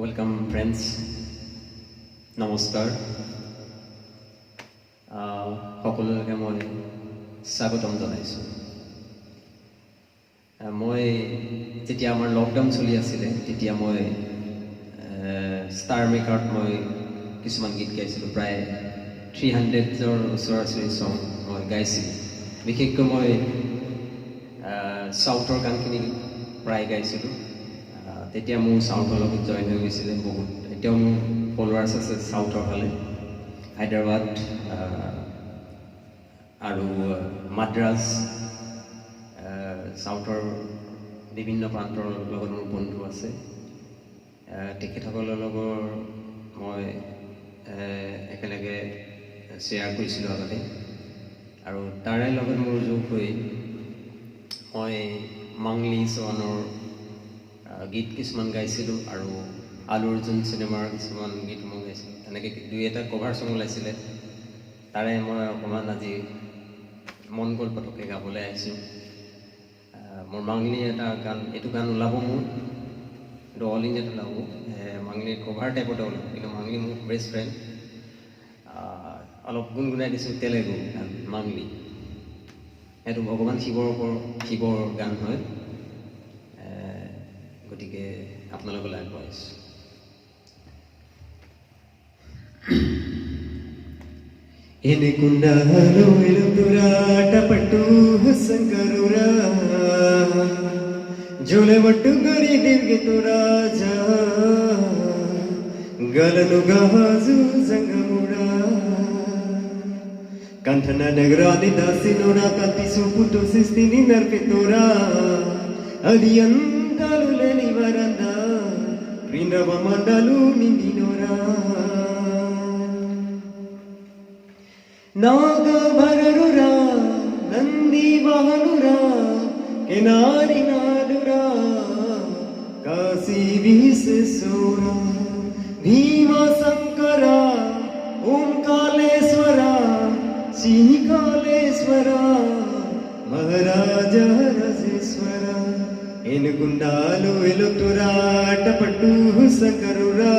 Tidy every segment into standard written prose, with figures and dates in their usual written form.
Welcome friends, নমস্কাৰ। সকলোকে মই স্বাগতম জনাইছোঁ। মই যেতিয়া আমাৰ লকডাউন চলি আছিলে তেতিয়া মই ষ্টাৰ মেকাৰত মই কিছুমান গীত গাইছিলোঁ, প্ৰায় 300ৰ ওচৰা-ওচৰি চং মই গাইছিলোঁ। বিশেষকৈ মই চাউথৰ গানখিনি প্ৰায় গাইছিলোঁ। তেতিয়া মোৰ চাউথৰ লগত জইন হৈ গৈছিলে বহুত। এতিয়াও মোৰ ফলোৱাৰ্ছ আছে চাউথৰ ফালে, হায়দৰাবাদ আৰু মাদ্ৰাজ, চাউথৰ বিভিন্ন প্ৰান্তৰ লগত মোৰ বন্ধু আছে। তেখেতসকলৰ লগত মই একেলগে শ্বেয়াৰ কৰিছিলোঁ আগতে, আৰু তাৰে লগত মোৰ যোগ হৈ মই মাংলি চৱানৰ গীত কিছুমান গাইছিলোঁ আৰু আলু অৰ্জুন চিনেমাৰ কিছুমান গীত মই গাইছিলোঁ। তেনেকৈ দুই এটা কভাৰ চং ওলাইছিলে, তাৰে মই অকণমান আজি মন গ'ল পটককৈ গাবলৈ আহিছোঁ। মোৰ মাংলি এটা গান, এইটো গান ওলাব মোৰ, এইটো অল ইণ্ডিয়াত ওলাব, মাংলিৰ কভাৰ টাইপতে ওলাব, কিন্তু মাংলি মোৰ বেষ্ট ফ্ৰেণ্ড। অলপ গুণগুণাই দিছোঁ তেলেগু গান মাংলি। সেইটো ভগৱান শিৱৰ গান হয়, গতিকে আপোনালোকলৈ আগবঢ়াইছোঁ। ఎనుకున్నాను ఎలుతురాటపట్టు సంకరురా జోలెవట్టు గరి తిరిగితు రాజా గలను గాజు సంగముడా కంఠన నగరాని దాసినోడా కత్తి సూపుతో సిస్తిని నర్పితురా అది అందాలు లేని వరందా ప్రీణవ మండలు నిందినోరా నాగభరరురా నంది వాహనురా కినారి నాదురా కాశీ విశ్వేశ్వరా భీమా శంకర ఓంకాళేశ్వర శ్రీకాళేశ్వర మహారాజ రాజేశ్వర ఎనుగుండాలు ఎలుతురాటపట్టు సంకరురా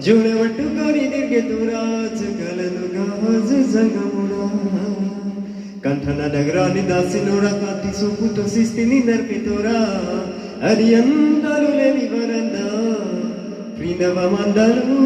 జోడవట్టు గరి తిరిగెతురా జగలను గాజు సంగముడా కంఠన నగరాన్ని దాసినోడా కాంతి సూపుతో సిస్తిని నర్పితోరా అది అందాలు లేని వరందా ప్రీణవ మందలు